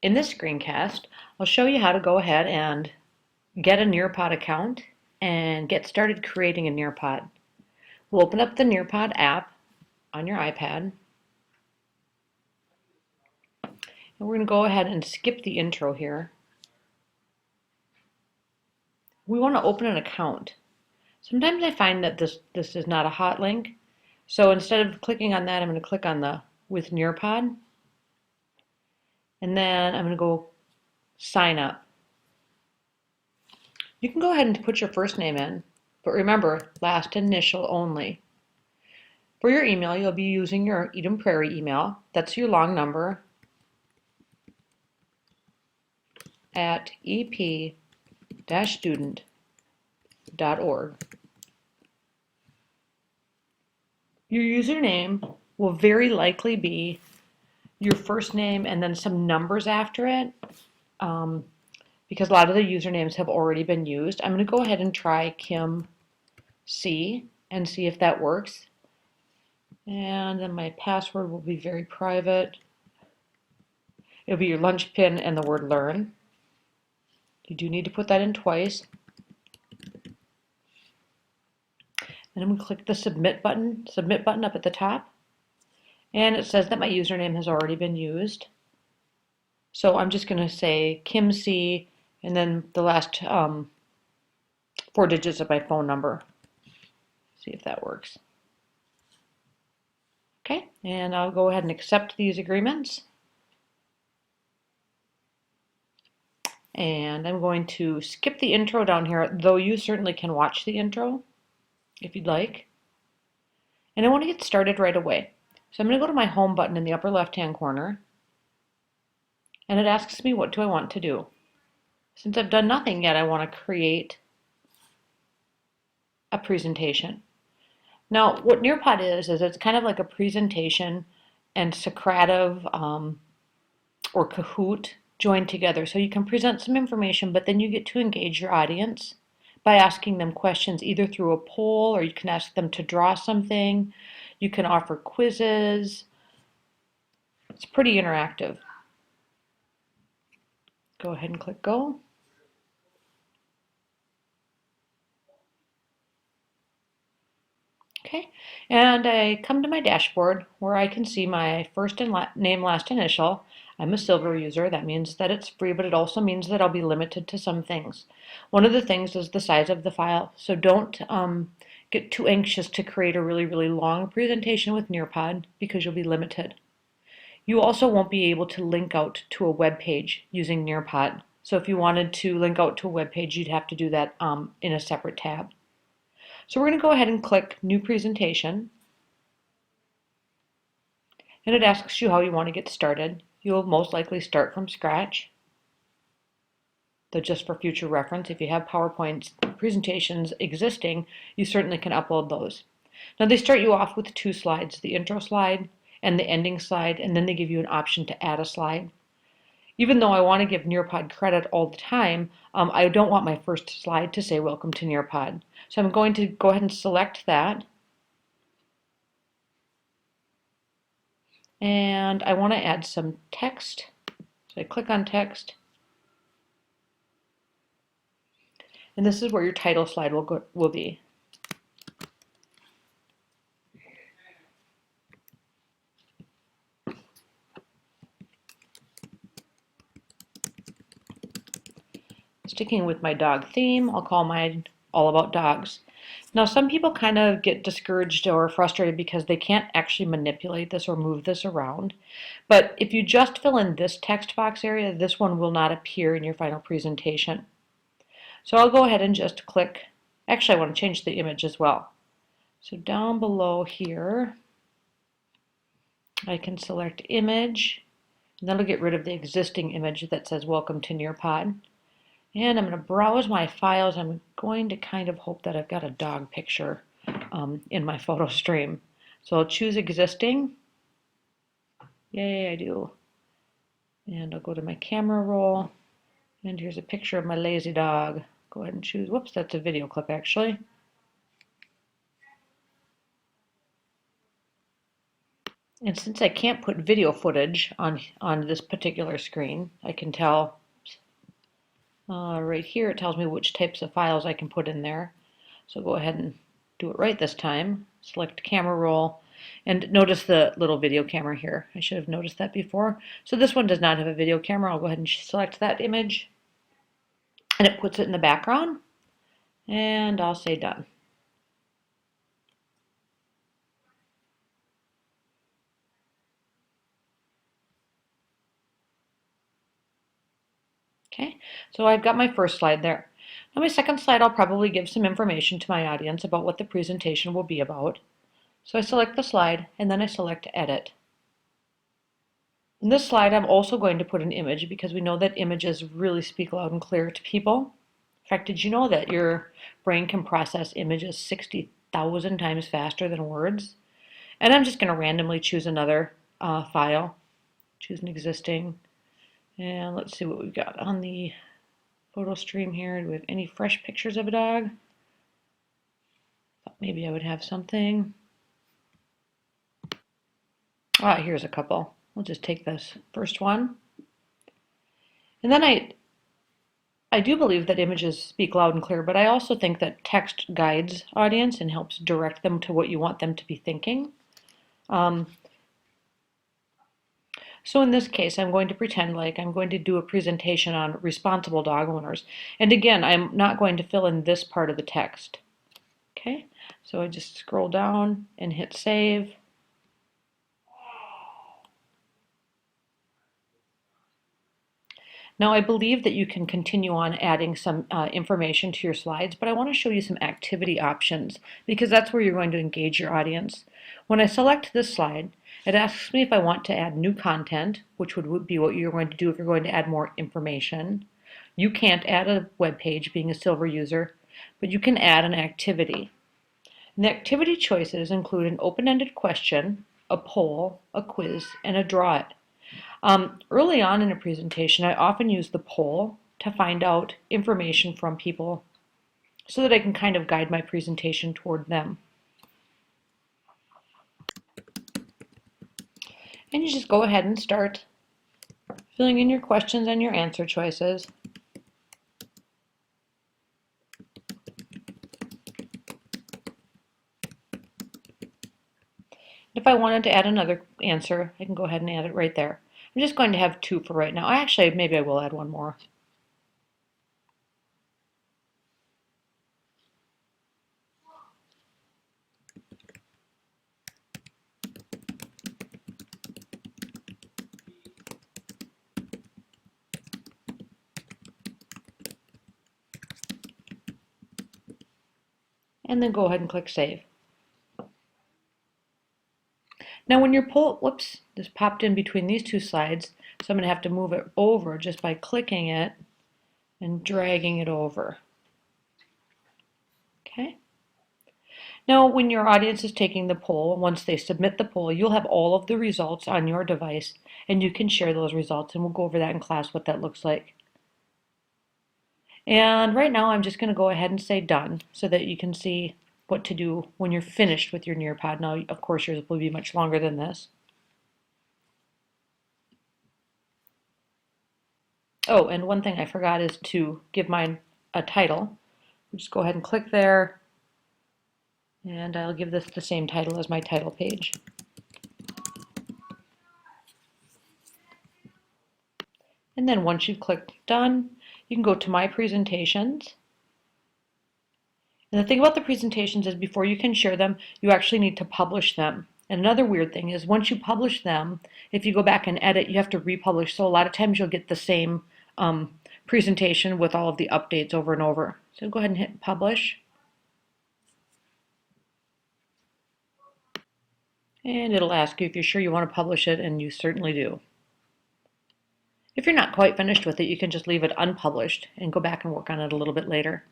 In this screencast, I'll show you how to go ahead and get a Nearpod account and get started creating a Nearpod. We'll open up the Nearpod app on your iPad, and we're going to go ahead and skip the intro here. We want to open an account. Sometimes I find that this is not a hot link, so instead of clicking on that, I'm going to click on the with Nearpod, and then I'm going to go sign up. You can go ahead and put your first name in, but remember, last initial only. For your email, you'll be using your Eden Prairie email. That's your long number at ep-student.org. Your username will very likely be your first name and then some numbers after it, because a lot of the usernames have already been used. I'm going to go ahead and try Kim C and see if that works. And then my password will be very private. It'll be your lunch pin and the word learn. You do need to put that in twice. And I'm going to click the submit button up at the top. And it says that my username has already been used. So I'm just going to say Kim C and then the last 4 digits of my phone number. See if that works. Okay, and I'll go ahead and accept these agreements. And I'm going to skip the intro down here, though you certainly can watch the intro if you'd like. And I want to get started right away. So I'm going to go to my home button in the upper left-hand corner. And it asks me, what do I want to do? Since I've done nothing yet, I want to create a presentation. Now, what Nearpod is it's kind of like a presentation and Socrative or Kahoot joined together. So you can present some information, but then you get to engage your audience by asking them questions either through a poll, or you can ask them to draw something. You can offer quizzes. It's pretty interactive. Go ahead and click go. Okay, and I come to my dashboard where I can see my first and name, last initial. I'm a silver user. That means that it's free, but it also means that I'll be limited to some things. One of the things is the size of the file, so don't get too anxious to create a really, really long presentation with Nearpod because you'll be limited. You also won't be able to link out to a web page using Nearpod. So if you wanted to link out to a web page, you'd have to do that in a separate tab. So we're going to go ahead and click New Presentation. And it asks you how you want to get started. You'll most likely start from scratch. Though just for future reference, if you have PowerPoint presentations existing, you certainly can upload those. Now they start you off with 2 slides, the intro slide and the ending slide, and then they give you an option to add a slide. Even though I want to give Nearpod credit all the time, I don't want my first slide to say welcome to Nearpod. So I'm going to go ahead and select that. And I want to add some text. So I click on text. And this is where your title slide will be. Sticking with my dog theme, I'll call mine All About Dogs. Now some people kind of get discouraged or frustrated because they can't actually manipulate this or move this around. But if you just fill in this text box area, this one will not appear in your final presentation. So I'll go ahead and just click, actually I want to change the image as well. So down below here, I can select image, and that'll get rid of the existing image that says welcome to Nearpod. And I'm going to browse my files. I'm going to kind of hope that I've got a dog picture in my photo stream. So I'll choose existing. Yay, I do. And I'll go to my camera roll. And here's a picture of my lazy dog. Go ahead and choose. Whoops, that's a video clip actually. And since I can't put video footage on this particular screen, I can tell right here it tells me which types of files I can put in there. So go ahead and do it right this time. Select camera roll, and notice the little video camera here. I should have noticed that before. So this one does not have a video camera. I'll go ahead and select that image, and it puts it in the background, and I'll say done. Okay, so I've got my first slide there. Now my second slide, I'll probably give some information to my audience about what the presentation will be about. So I select the slide, and then I select Edit. In this slide, I'm also going to put an image because we know that images really speak loud and clear to people. In fact, did you know that your brain can process images 60,000 times faster than words? And I'm just going to randomly choose another file, choose an existing, and let's see what we've got on the photo stream here. Do we have any fresh pictures of a dog? Thought maybe I would have something. Ah, here's a couple. We'll just take this first one. And then I do believe that images speak loud and clear, but I also think that text guides audience and helps direct them to what you want them to be thinking. So in this case, I'm going to pretend like I'm going to do a presentation on responsible dog owners. And again, I'm not going to fill in this part of the text. Okay, so I just scroll down and hit save. Now I believe that you can continue on adding some information to your slides, but I want to show you some activity options because that's where you're going to engage your audience. When I select this slide, it asks me if I want to add new content, which would be what you're going to do if you're going to add more information. You can't add a web page being a silver user, but you can add an activity. And the activity choices include an open-ended question, a poll, a quiz, and a draw it. Early on in a presentation, I often use the poll to find out information from people so that I can kind of guide my presentation toward them. And you just go ahead and start filling in your questions and your answer choices. If I wanted to add another answer, I can go ahead and add it right there. I'm just going to have 2 for right now. Actually, maybe I will add 1 more. And then go ahead and click Save. Now when your poll, whoops, this popped in between these 2 slides, so I'm going to have to move it over just by clicking it and dragging it over. Okay. Now when your audience is taking the poll, once they submit the poll, you'll have all of the results on your device and you can share those results, and we'll go over that in class what that looks like. And right now I'm just going to go ahead and say done so that you can see what to do when you're finished with your Nearpod. Now, of course, yours will be much longer than this. Oh, and one thing I forgot is to give mine a title. Just go ahead and click there, and I'll give this the same title as my title page. And then once you've clicked done, you can go to My Presentations. And the thing about the presentations is before you can share them, you actually need to publish them. And another weird thing is once you publish them, if you go back and edit, you have to republish. So a lot of times you'll get the same presentation with all of the updates over and over. So go ahead and hit publish. And it'll ask you if you're sure you want to publish it, and you certainly do. If you're not quite finished with it, you can just leave it unpublished and go back and work on it a little bit later.